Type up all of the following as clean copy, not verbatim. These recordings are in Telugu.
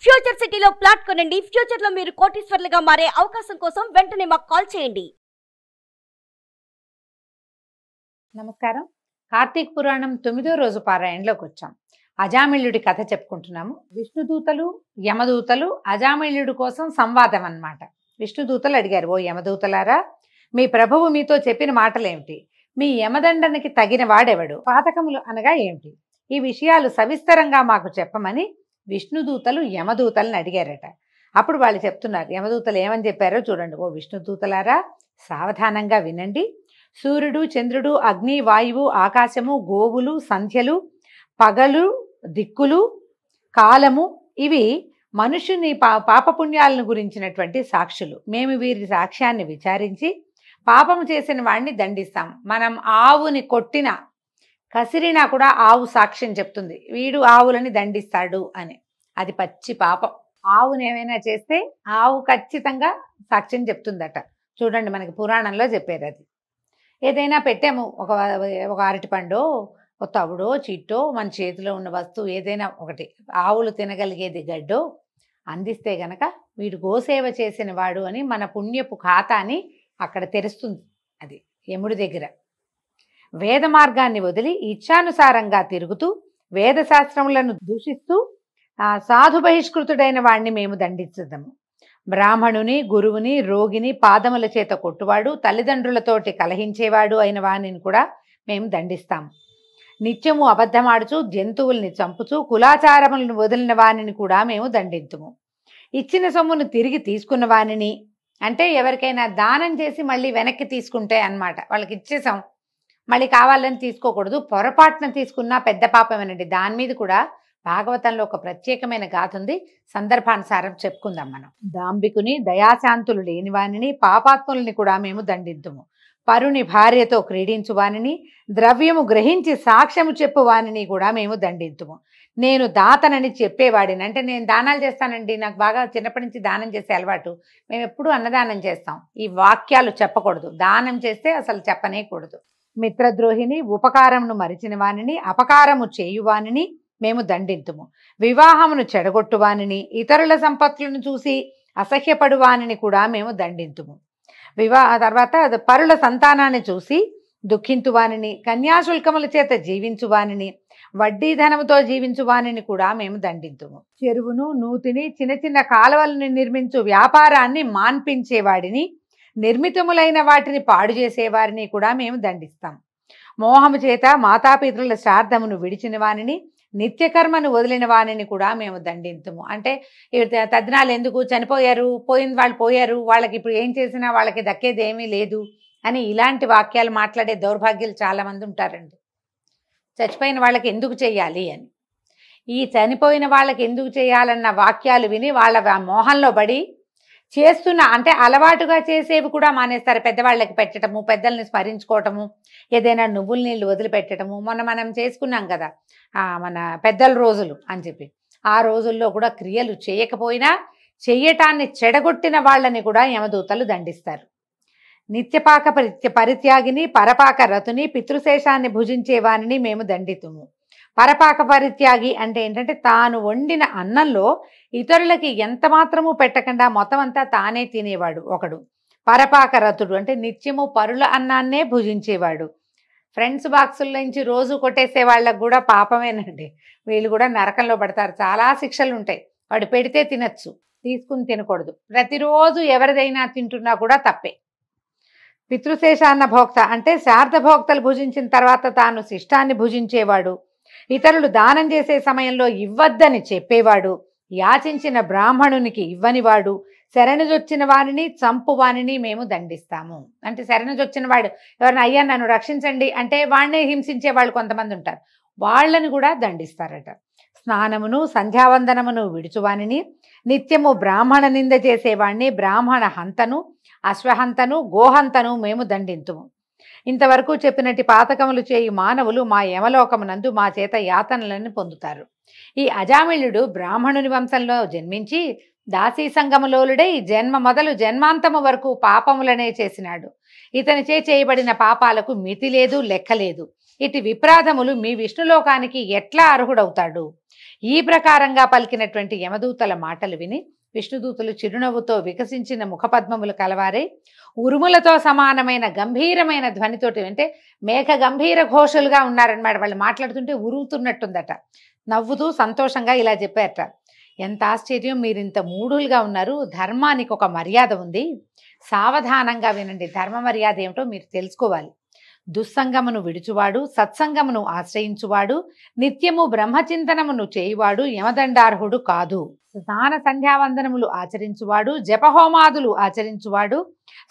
ఫ్యూచర్ సిటీలో ప్లాట్ కొనండి. ఫ్యూచర్ లో మీరు కోటీశ్వర్లుగా మారే అవకాశం కోసం వెంటనే మాకు కాల్ చేయండి. నమస్కారం. కార్తీక పురాణం 9వ రోజు పారాయణలోకి వచ్చాం. అజామిళుడి కథ చెప్పుకుంటున్నాము. విష్ణుదూతలు యమదూతలు అజామిళుడి కోసం సంవాదం అన్నమాట. విష్ణుదూతలు అడిగారు, ఓ యమదూతలారా, మీ ప్రభువు మీతో చెప్పిన మాటలేమిటి? మీ యమదండనికి తగిన వాడెవడు? పాతకములు అనగా ఏమిటి? ఈ విషయాలు సవిస్తరంగా మాకు చెప్పమని విష్ణుదూతలు యమదూతలను అడిగారట. అప్పుడు వాళ్ళు చెప్తున్నారు, యమదూతలు ఏమని చెప్పారో చూడండి. ఓ విష్ణుదూతలారా, సావధానంగా వినండి. సూర్యుడు, చంద్రుడు, అగ్ని, వాయువు, ఆకాశము, గోవులు, సంధ్యలు, పగలు, దిక్కులు, కాలము, ఇవి మనుషుని పాపపుణ్యాలను గురించినటువంటి సాక్షులు. మేము వీరి సాక్ష్యాన్ని విచారించి పాపము చేసిన వాడిని దండిస్తాం. మనం ఆవుని కొట్టిన కసిరినా కూడా ఆవు సాక్ష్యం చెప్తుంది, వీడు ఆవులని దండిస్తాడు అని. అది పచ్చి పాపం. ఆవుని ఏమైనా చేస్తే ఆవు ఖచ్చితంగా సాక్ష్యం చెప్తుందట. చూడండి, మనకి పురాణంలో చెప్పారు. అది ఏదైనా పెట్టాము, ఒక అరటిపండో, ఒక తవుడో, చిట్టో, మన చేతిలో ఉన్న వస్తువు ఏదైనా ఒకటి, ఆవులు తినగలిగేది గడ్డో అందిస్తే గనక వీడు గోసేవ చేసిన వాడు అని మన పుణ్యపు ఖాతాని అక్కడ తెరుస్తుంది. అది యముడి దగ్గర. వేద మార్గాన్ని వదిలి ఇచ్ఛానుసారంగా తిరుగుతూ వేదశాస్త్రములను దూషిస్తూ సాధు బహిష్కృతుడైన వాడిని మేము దండించుదాము. బ్రాహ్మణుని, గురువుని, రోగిని పాదముల చేత కొట్టువాడు, తల్లిదండ్రులతోటి కలహించేవాడు అయిన వాణిని కూడా మేము దండిస్తాము. నిత్యము అబద్ధమాడుచు జంతువుల్ని చంపుచూ కులాచారములను వదిలిన వాణిని కూడా మేము దండింతుము. ఇచ్చిన సొమ్మును తిరిగి తీసుకున్న వాణిని, అంటే ఎవరికైనా దానం చేసి మళ్ళీ వెనక్కి తీసుకుంటే అన్నమాట, వాళ్ళకి ఇచ్చేసాం మళ్ళీ కావాలని తీసుకోకూడదు, పొరపాటున తీసుకున్నా పెద్ద పాపమేనండి. దాని మీద కూడా భాగవతంలో ఒక ప్రత్యేకమైన గాథ ఉంది, సందర్భానుసారం చెప్పుకుందాం మనం. దాంబికుని, దయాశాంతులు లేని వానిని, పాపాత్ములని కూడా మేము దండింతుము. పరుని భార్యతో క్రీడించువానిని, ద్రవ్యము గ్రహించి సాక్ష్యము చెప్పువానిని కూడా మేము దండింతుము. నేను దాతనని చెప్పేవాడిని, అంటే నేను దానాలు చేస్తానండి, నాకు బాగా చిన్నప్పటి నుంచి దానం చేసే అలవాటు, మేము ఎప్పుడూ అన్నదానం చేస్తాం, ఈ వాక్యాలు చెప్పకూడదు. దానం చేస్తే అసలు చెప్పనేకూడదు. మిత్రద్రోహిని, ఉపకారమును మరిచిన వానిని, అపకారము చేయువానిని మేము దండింతుము. వివాహమును చెడగొట్టువానిని, ఇతరుల సంపత్తులను చూసి అసహ్యపడువానిని కూడా మేము దండింతుము. తర్వాత పరుల సంతానాన్ని చూసి దుఃఖించువానిని, కన్యాశుల్కముల చేత జీవించువానిని, వడ్డీ ధనముతో జీవించువానిని కూడా మేము దండింతుము. చెరువును, నూతిని, చిన్న చిన్న కాలువలను నిర్మించు వ్యాపారాన్ని మాన్పించేవాడిని, నిర్మితములైన వాటిని పాడు చేసేవారిని కూడా మేము దండిస్తాం. మోహము చేత మాతాపితరుల శ్రాద్ధమును విడిచిన వానిని, నిత్యకర్మను వదిలిన వానిని కూడా మేము దండింతుము. అంటే తద్దినాలు ఎందుకు, చనిపోయారు, పోయిన వాళ్ళు పోయారు, వాళ్ళకి ఇప్పుడు ఏం చేసినా వాళ్ళకి దక్కేది ఏమీ లేదు అని ఇలాంటి వాక్యాలు మాట్లాడే దౌర్భాగ్యులు చాలామంది ఉంటారండి. చచ్చిపోయిన వాళ్ళకి ఎందుకు చెయ్యాలి అని, ఈ చనిపోయిన వాళ్ళకి ఎందుకు చేయాలన్న వాక్యాలు విని వాళ్ళ మోహంలో పడి చేస్తున్న, అంటే అలవాటుగా చేసేవి కూడా మానేస్తారు. పెద్దవాళ్ళకి పెట్టడము, పెద్దల్ని స్మరించుకోవటము, ఏదైనా నువ్వుల నీళ్ళు వదిలిపెట్టడము. మనం చేసుకున్నాం కదా మన పెద్దల రోజులు అని చెప్పి, ఆ రోజుల్లో కూడా క్రియలు చేయకపోయినా చెయ్యటాన్ని చెడగొట్టిన వాళ్ళని కూడా యమదూతలు దండిస్తారు. నిత్యపాక పరిత్యాగిని, పరపాక రతుని, పితృశేషాన్ని భుజించే వానిని మేము దండితుము. పరపాక పరిత్యాగి అంటే ఏంటంటే తాను వండిన అన్నంలో ఇతరులకి ఎంత మాత్రము పెట్టకుండా మొత్తం అంతా తానే తినేవాడు ఒకడు. పరపాక రతుడు అంటే నిత్యము పరుల అన్నాన్నే భుజించేవాడు. ఫ్రెండ్స్ బాక్సుల నుంచి రోజు కొట్టేసే వాళ్ళకు కూడా పాపమేనండి, వీళ్ళు కూడా నరకంలో పడతారు. చాలా శిక్షలు ఉంటాయి. వాడు పెడితే తినచ్చు, తీసుకుని తినకూడదు. ప్రతిరోజు ఎవరిదైనా తింటున్నా కూడా తప్పే. పితృశేషాన్న భోక్త అంటే శార్ధ భోక్తలు భుజించిన తర్వాత తాను శిష్టాన్ని భుజించేవాడు. ఇతరులు దానం చేసే సమయంలో ఇవ్వద్దని చెప్పేవాడు. యాచించిన బ్రాహ్మణునికి ఇవ్వనివాడు. శరణుజొచ్చిన వారిని, చంపు వారిని మేము దండిస్తాము. అంటే శరణుజొచ్చిన వాడు ఎవరైనా, అయ్యా నన్ను రక్షించండి అంటే వాడినే హింసించే వాళ్ళు కొంతమంది ఉంటారు, వాళ్ళని కూడా దండిస్తారట. స్నానమును, సంధ్యావందనమును విడుచువానిని, నిత్యము బ్రాహ్మణ నింద చేసేవాడిని, బ్రాహ్మణ హంతను, అశ్వహంతను, గోహంతను మేము దండింతుము. ఇంతవరకు చెప్పినట్టు పాతకములు చేయి మానవులు మా యమలోకమునందు మా చేత యాతనలను పొందుతారు. ఈ అజామిళుడు బ్రాహ్మణుని వంశంలో జన్మించి దాసీ సంగములోలుడై జన్మ మొదలు జన్మాంతము వరకు పాపములనే చేసినాడు. ఇతనిచే చేయబడిన పాపాలకు మితి లేదు, లెక్క లేదు. ఇటు విప్రాధములు మీ విష్ణులోకానికి ఎట్లా అర్హుడవుతాడు? ఈ ప్రకారంగా పలికినటువంటి యమదూతల మాటలు విని విష్ణుదూతలు చిరునవ్వుతో వికసించిన ముఖపద్మములు కలవారే ఉరుములతో సమానమైన గంభీరమైన ధ్వనితోటి, అంటే మేఘ గంభీర ఘోషలుగా ఉన్నారనమాట. వాళ్ళు మాట్లాడుతుంటే ఉరుగుతున్నట్టుందట. నవ్వుతూ సంతోషంగా ఇలా చెప్పారట, ఎంత ఆశ్చర్యం, మీరు ఇంత మూఢులుగా ఉన్నారు. ధర్మానికి ఒక మర్యాద ఉంది, సావధానంగా వినండి. ధర్మ మర్యాద ఏమిటో మీరు తెలుసుకోవాలి. దుస్సంగమును విడుచువాడు, సత్సంగమును ఆశ్రయించువాడు, నిత్యము బ్రహ్మచింతనమును చేయువాడు యమదండార్హుడు కాదు. స్నాన సంధ్యావందనములు ఆచరించువాడు, జపహోమాదులు ఆచరించువాడు,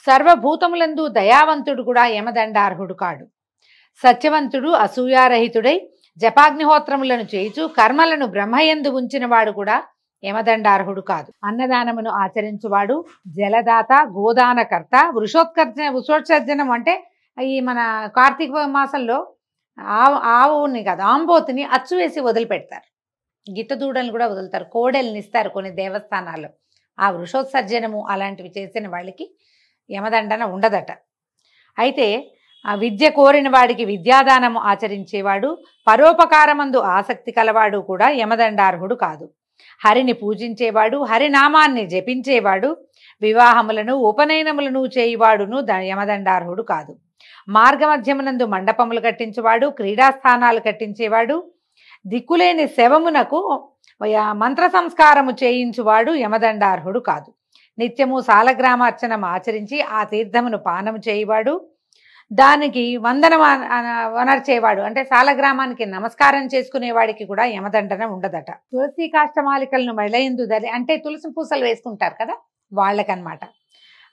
సర్వభూతములందు దయావంతుడు కూడా యమదండార్హుడు కాడు. సత్యవంతుడు అసూయారహితుడై జపాగ్నిహోత్రములను చేయుచు కర్మలను బ్రహ్మయందు ఉంచినవాడు కూడా యమదండార్హుడు కాదు. అన్నదానమును ఆచరించువాడు, జలదాత, గోదానకర్త, వృషోత్సర్జనం అంటే ఈ మన కార్తీక మాసంలో ఆవుని కాదు ఆంబోతుని అచ్చు వేసి వదిలిపెడతారు. గిట్టదూడలను కూడా వదులుతారు, కోడెల్ని ఇస్తారు కొన్ని దేవస్థానాల్లో. ఆ వృషోత్సర్జనము అలాంటివి చేసిన వాళ్ళకి యమదండన ఉండదట. అయితే ఆ విద్య కోరిన వాడికి విద్యాదానము ఆచరించేవాడు, పరోపకారమందు ఆసక్తి కలవాడు కూడా యమదండార్హుడు కాదు. హరిని పూజించేవాడు, హరినామాన్ని జపించేవాడు, వివాహములను ఉపనయనములను చేయువాడును యమదండార్హుడు కాదు. మార్గమధ్యమునందు మండపములు కట్టించేవాడు, క్రీడాస్థానాలు కట్టించేవాడు, దిక్కులేని శవమునకు మంత్ర సంస్కారము చేయించువాడు యమదండార్హుడు కాదు. నిత్యము సాలగ్రామార్చనం ఆచరించి ఆ తీర్థమును పానము చేయువాడు, దానికి వందనం వనర్చేవాడు, అంటే సాలగ్రామానికి నమస్కారం చేసుకునేవాడికి కూడా యమదండన ఉండదట. తులసి కాష్టమాలికలను మెడయందు అంటే తులసి పూసలు వేసుకుంటారు కదా వాళ్ళకనమాట.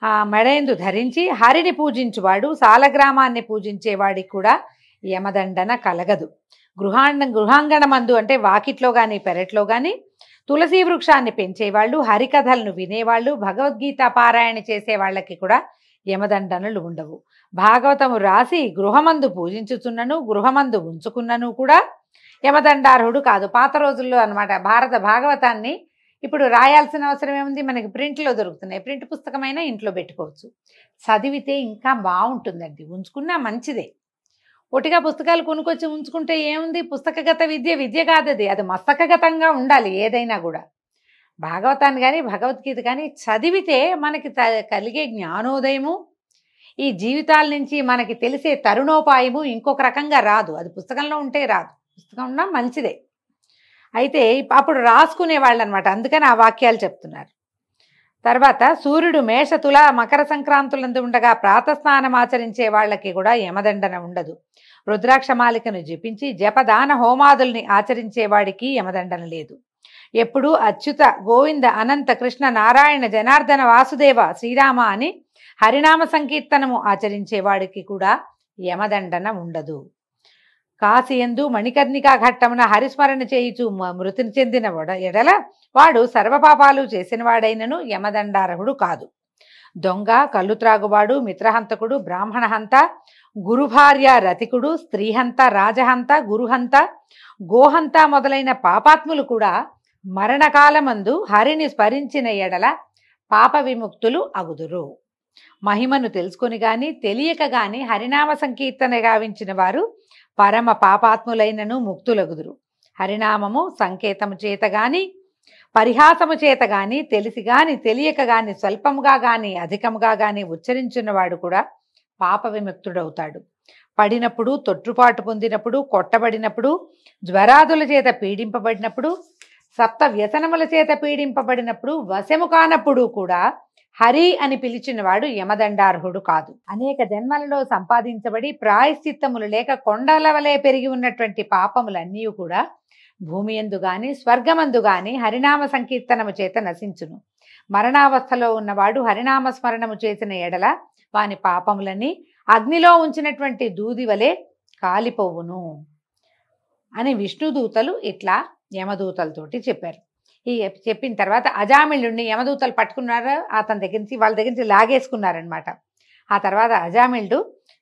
ఆ మెడయందు ధరించి హరిని పూజించువాడు, సాలగ్రామాన్ని పూజించేవాడికి కూడా యమదండన కలగదు. గృహాంగణమందు అంటే వాకిట్లో కానీ పెరట్లో కానీ తులసి వృక్షాన్ని పెంచేవాళ్ళు, హరికథలను వినేవాళ్ళు, భగవద్గీత పారాయణ చేసే వాళ్ళకి కూడా యమదండనలు ఉండవు. భాగవతము రాసి గృహమందు పూజించుచున్నను, గృహమందు ఉంచుకున్నను కూడా యమదండార్హుడు కాదు. పాత రోజుల్లో అనమాట భారత భాగవతాన్ని ఇప్పుడు రాయాల్సిన అవసరం ఏముంది, మనకి ప్రింట్లో దొరుకుతున్నాయి. ప్రింట్ పుస్తకమైనా ఇంట్లో పెట్టుకోవచ్చు. చదివితే ఇంకా బాగుంటుందండి, ఉంచుకున్నా మంచిదే. ఒటిగా పుస్తకాలు కొనుక్కొచ్చి ఉంచుకుంటే ఏముంది, పుస్తకగత విద్య కాదది, అది మస్తకగతంగా ఉండాలి ఏదైనా కూడా. భాగవతాన్ని కానీ భగవద్గీత కానీ చదివితే మనకి కలిగే జ్ఞానోదయము, ఈ జీవితాల నుంచి మనకి తెలిసే తరుణోపాయము ఇంకొక రకంగా రాదు. అది పుస్తకంలో ఉంటే రాదు, పుస్తకం ఉన్నా మంచిదే. అయితే అప్పుడు రాసుకునే వాళ్ళు అనమాట, అందుకని ఆ వాక్యాలు చెప్తున్నారు. తర్వాత సూర్యుడు మేషతుల మకర సంక్రాంతులందు ఉండగా ప్రాతస్నానం ఆచరించే వాళ్ళకి కూడా యమదండన ఉండదు. రుద్రాక్షమాలికను జపించి జపదాన హోమాదుల్ని ఆచరించే వాడికి యమదండన లేదు. ఎప్పుడు అచ్యుత, గోవింద, అనంత, కృష్ణ, నారాయణ, జనార్దన, వాసుదేవ, శ్రీరామ అని హరినామ సంకీర్తనము ఆచరించేవాడికి కూడా యమదండన ఉండదు. కాశీయందు మణికర్ణికా ఘట్టమున హరిస్మరణ చేయుచు మృతిని చెందిన ఎడల వాడు సర్వపాపాలు చేసిన వాడైనను యమదండార్హుడు కాదు. దొంగ, కళ్ళు త్రాగువాడు, మిత్రహంతకుడు, బ్రాహ్మణహంత, గురుభార్య రతికుడు, స్త్రీహంత, రాజహంత, గురుహంత, గోహంత మొదలైన పాపాత్ములు కూడా మరణకాలమందు హరిని స్మరించిన ఎడల పాప విముక్తులు అగుదురు. మహిమను తెలుసుకొని గాని తెలియక గాని హరినామ సంకీర్తన గావించిన వారు పరమ పాపాత్ములైనను ముక్తులగుదురు. హరినామము సంకేతము చేత గాని పరిహాసము చేత గాని తెలిసి గాని తెలియక గాని స్వల్పముగా గాని అధికముగా గాని ఉచ్చరించున్నవాడు కూడా పాప విముక్తుడవుతాడు. పడినప్పుడు, తొట్టుపాటు పొందినప్పుడు, కొట్టబడినప్పుడు, జ్వరాదుల చేత పీడింపబడినప్పుడు, సప్త వ్యసనముల చేత పీడింపబడినప్పుడు, వశము కానప్పుడు కూడా హరి అని పిలిచినవాడు యమదండార్హుడు కాదు. అనేక జన్మలలో సంపాదించబడి ప్రాయశ్చిత్తములు లేక కొండల వలె పెరిగి ఉన్నటువంటి పాపములన్నీ కూడా భూమి యందు గాని స్వర్గమందు గాని హరినామ సంకీర్తనము చేత నశించును. మరణావస్థలో ఉన్నవాడు హరినామ స్మరణము చేసిన ఎడల వాని పాపములని అగ్నిలో ఉంచినటువంటి దూది వలె కాలిపోవును అని విష్ణుదూతలు ఇట్లా యమదూతలతోటి చెప్పారు. ఈ చెప్పిన తర్వాత అజామిళుడిని యమదూతలు పట్టుకున్నారు, అతని దగ్గర నుంచి వాళ్ళ దగ్గర నుంచి లాగేసుకున్నారనమాట. ఆ తర్వాత అజామిళుడు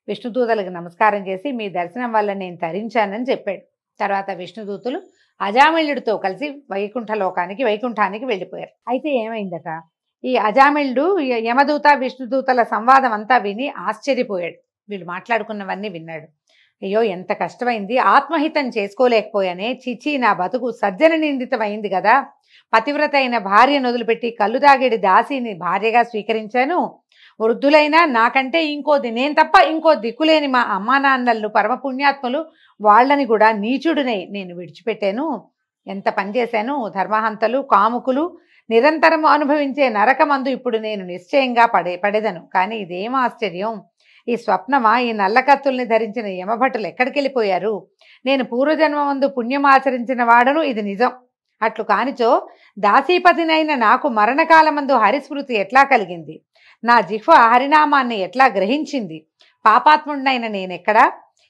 విష్ణుదూతలకు నమస్కారం చేసి మీ దర్శనం వల్ల నేను తరించానని చెప్పాడు. తర్వాత విష్ణుదూతలు అజామిళుడితో కలిసి వైకుంఠానికి వెళ్ళిపోయారు. అయితే ఏమైందట, ఈ అజామిళుడు యమదూత విష్ణుదూతల సంవాదం అంతా విని ఆశ్చర్యపోయాడు. వీళ్ళు మాట్లాడుకున్నవన్నీ విన్నాడు. అయ్యో ఎంత కష్టమైంది, ఆత్మహితం చేసుకోలేకపోయానే, చిచి నా బతుకు సజ్జన నిందితమైంది కదా, పతివ్రత అయిన భార్యను వదిలిపెట్టి కళ్ళు తాగేడి దాసిని భార్యగా స్వీకరించాను. వృద్ధులైనా నాకంటే నేను తప్ప ఇంకో దిక్కులేని మా అమ్మా నాన్నలను పరమపుణ్యాత్ములు వాళ్ళని కూడా నీచుడినై నేను విడిచిపెట్టాను. ఎంత పని చేశాను. ధర్మహంతలు కాముకులు నిరంతరం అనుభవించే నరకమందు ఇప్పుడు నేను నిశ్చయంగా పడేదను. కానీ ఇదేం ఆశ్చర్యం, ఈ స్వప్నమా, ఈ నల్లకత్తుల్ని ధరించిన యమభటులు ఎక్కడికి వెళ్ళిపోయారు? నేను పూర్వజన్మమందు పుణ్యం ఆచరించిన వాడను, ఇది నిజం. అట్లు కానిచో దాసీపతినైన నాకు మరణకాలమందు హరిస్మృతి ఎట్లా కలిగింది? నా జిహ్వ హరినామాన్ని ఎట్లా గ్రహించింది? పాపాత్ముడినైన నేనెక్కడా?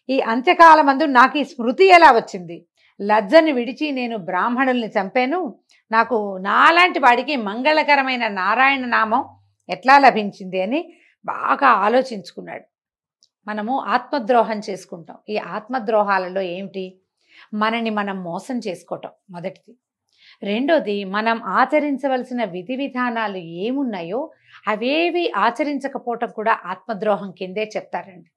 ఈ అంత్యకాలమందు నాకు ఈ స్మృతి ఎలా వచ్చింది? లజ్జని విడిచి నేను బ్రాహ్మణుల్ని చంపాను. నాకు నాలాంటి వాడికి మంగళకరమైన నారాయణ నామం ఎట్లా లభించింది అని బాగా ఆలోచించుకున్నాడు. మనము ఆత్మద్రోహం చేసుకుంటాం. ఈ ఆత్మద్రోహాలలో ఏమిటి? మనని మనం మోసం చేసుకోవటం మొదటిది. రెండోది, మనం ఆచరించవలసిన విధి విధానాలు ఏమున్నాయో అవేవి ఆచరించకపోవటం కూడా ఆత్మద్రోహం కిందే చెప్తారండి.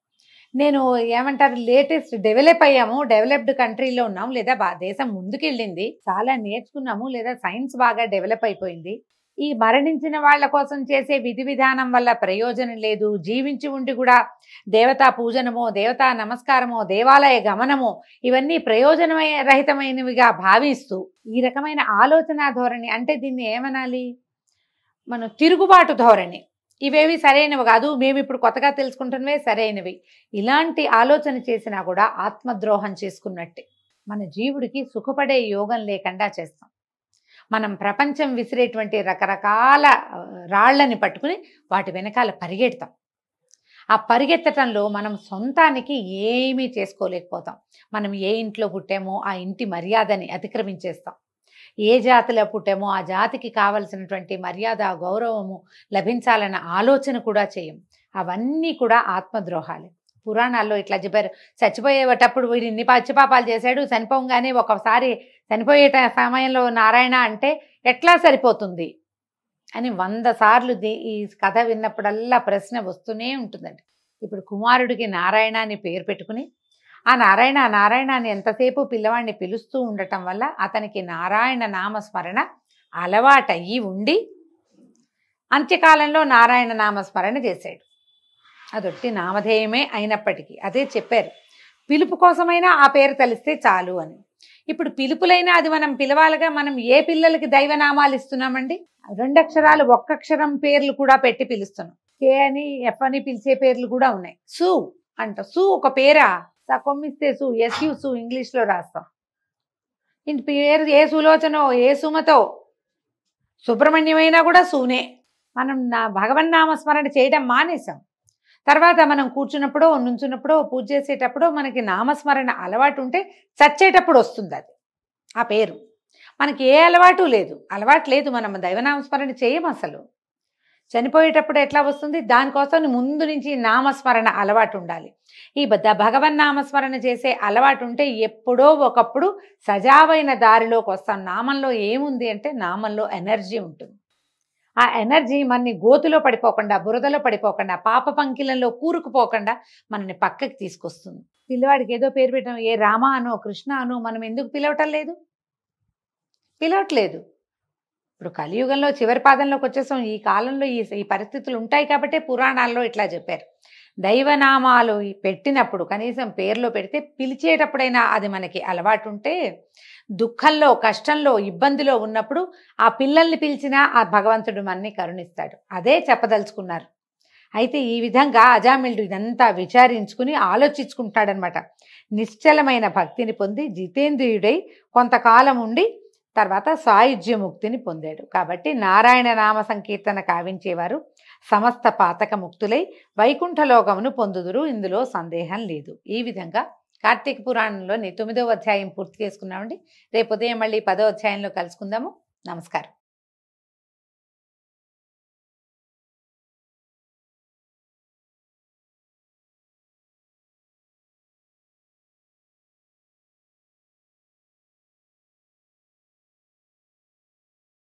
నేను ఏమంటారు, లేటెస్ట్ డెవలప్డ్ కంట్రీలో ఉన్నాం, లేదా దేశం ముందుకెళ్ళింది, చాలా నేర్చుకున్నాము, లేదా సైన్స్ బాగా డెవలప్ అయిపోయింది. ఈ మరణించిన వాళ్ళ కోసం చేసే విధి విధానం వల్ల ప్రయోజనం లేదు. జీవించి ఉండి కూడా దేవతా పూజనమో, దేవతా నమస్కారమో, దేవాలయ గమనమో ఇవన్నీ రహితమైనవిగా భావిస్తూ ఈ రకమైన ఆలోచన ధోరణి, అంటే దీన్ని ఏమనాలి, మనం తిరుగుబాటు ధోరణి, ఇవేవి సరైనవి కాదు, మేము ఇప్పుడు కొత్తగా తెలుసుకుంటున్నవే సరైనవి, ఇలాంటి ఆలోచన చేసినా కూడా ఆత్మద్రోహం చేసుకున్నట్టే. మన జీవుడికి సుఖపడే యోగం లేకుండా చేస్తాం. మనం ప్రపంచం విసిరేటువంటి రకరకాల రాళ్లని పట్టుకుని వాటి వెనకాల పరిగెడతాం. ఆ పరిగెత్తటంలో మనం సొంతానికి ఏమీ చేసుకోలేకపోతాం. మనం ఏ ఇంట్లో పుట్టామో ఆ ఇంటి మర్యాదని అతిక్రమించేస్తాం. ఏ జాతిలో పుట్టామో ఆ జాతికి కావలసినటువంటి మర్యాద గౌరవము లభించాలన్న ఆలోచన కూడా చేయం. అవన్నీ కూడా ఆత్మద్రోహాలే. పురాణాల్లో ఇట్లా చెప్పారు, చచ్చిపోయేటప్పుడు వీడు ఇన్ని పచ్చిపాపాలు చేశాడు, చనిపోగానే ఒకసారి చనిపోయే సమయంలో నారాయణ అంటే ఎట్లా సరిపోతుంది అని 100 సార్లు ఈ కథ విన్నప్పుడల్లా ప్రశ్న వస్తూనే ఉంటుందండి. ఇప్పుడు కుమారుడికి నారాయణ అని పేరు పెట్టుకుని ఆ నారాయణ అని ఎంతసేపు పిల్లవాడిని పిలుస్తూ ఉండటం వల్ల అతనికి నారాయణ నామస్మరణ అలవాటయ్యి ఉండి అంత్యకాలంలో నారాయణ నామస్మరణ చేశాడు. అదొట్టి నామధేయమే అయినప్పటికీ అదే చెప్పారు, పిలుపు కోసమైనా ఆ పేరు తెలిస్తే చాలు అని. ఇప్పుడు పిలుపులైనా అది మనం పిలవాలిగా. మనం ఏ పిల్లలకి దైవనామాలు ఇస్తున్నామండి? 2 అక్షరాలు 1 అక్షరం పేర్లు కూడా పెట్టి పిలుస్తున్నాం. కే అని ఎఫ్ అని పిలిచే పేర్లు కూడా ఉన్నాయి. సు అంట, సు ఒక పేరా? కొమ్మిస్తే సు, ఎస్యు సు ఇంగ్లీష్లో రాస్తాం. ఇంటి పేరు ఏ సులోచనో ఏ సుమతో, సుబ్రహ్మణ్యమైనా కూడా సూనే. మనం భగవన్నామస్మరణ చేయడం మానేసాం. తర్వాత మనం కూర్చున్నప్పుడో నుంచున్నప్పుడో పూజ చేసేటప్పుడో మనకి నామస్మరణ అలవాటు ఉంటే చచ్చేటప్పుడు వస్తుంది అది ఆ పేరు. మనకి ఏ అలవాటు లేదు, మనం దైవనామస్మరణ చేయం అసలు. చనిపోయేటప్పుడు ఎట్లా వస్తుంది? దానికోసం ముందు నుంచి నామస్మరణ అలవాటు ఉండాలి. ఈ భగవన్నామస్మరణ చేసే అలవాటు ఉంటే ఎప్పుడో ఒకప్పుడు సజావైన దారిలోకి వస్తాం. నామంలో ఏముంది అంటే నామంలో ఎనర్జీ ఉంటుంది. ఆ ఎనర్జీ మనని గోతులో పడిపోకుండా, బురదలో పడిపోకుండా, పాప పంకిలంలో కూరుకుపోకుండా మనని పక్కకి తీసుకొస్తుంది. పిల్లవాడికి ఏదో పేరు పెట్టడం, ఏ రామ అనో కృష్ణ అనో మనం ఎందుకు పిలవట్లేదు. ఇప్పుడు కలియుగంలో చివరి పాదంలోకి వచ్చేసాం. ఈ కాలంలో ఈ పరిస్థితులు ఉంటాయి కాబట్టి పురాణాల్లో ఇట్లా చెప్పారు. దైవనామాలు పెట్టినప్పుడు కనీసం పేర్లో పెడితే పిలిచేటప్పుడైనా అది మనకి అలవాటు ఉంటే, దుఃఖంలో కష్టంలో ఇబ్బందిలో ఉన్నప్పుడు ఆ పిల్లల్ని పిలిచినా ఆ భగవంతుడు మనని కరుణిస్తాడు. అదే చెప్పదలుచుకున్నారు. అయితే ఈ విధంగా అజామిళుడు ఇదంతా విచారించుకుని ఆలోచించుకుంటాడనమాట. నిశ్చలమైన భక్తిని పొంది జితేంద్రియుడై కొంతకాలం ఉండి తర్వాత సాయుధ్యముక్తిని పొందాడు. కాబట్టి నారాయణ నామ సంకీర్తన కావించేవారు సమస్త పాతక ముక్తులై వైకుంఠలోకమును పొందుదురు, ఇందులో సందేహం లేదు. ఈ విధంగా కార్తీక పురాణంలోని 9వ అధ్యాయం పూర్తి చేసుకున్నామండి. రేపు ఉదయం మళ్ళీ 10వ అధ్యాయంలో కలుసుకుందాము. నమస్కారం.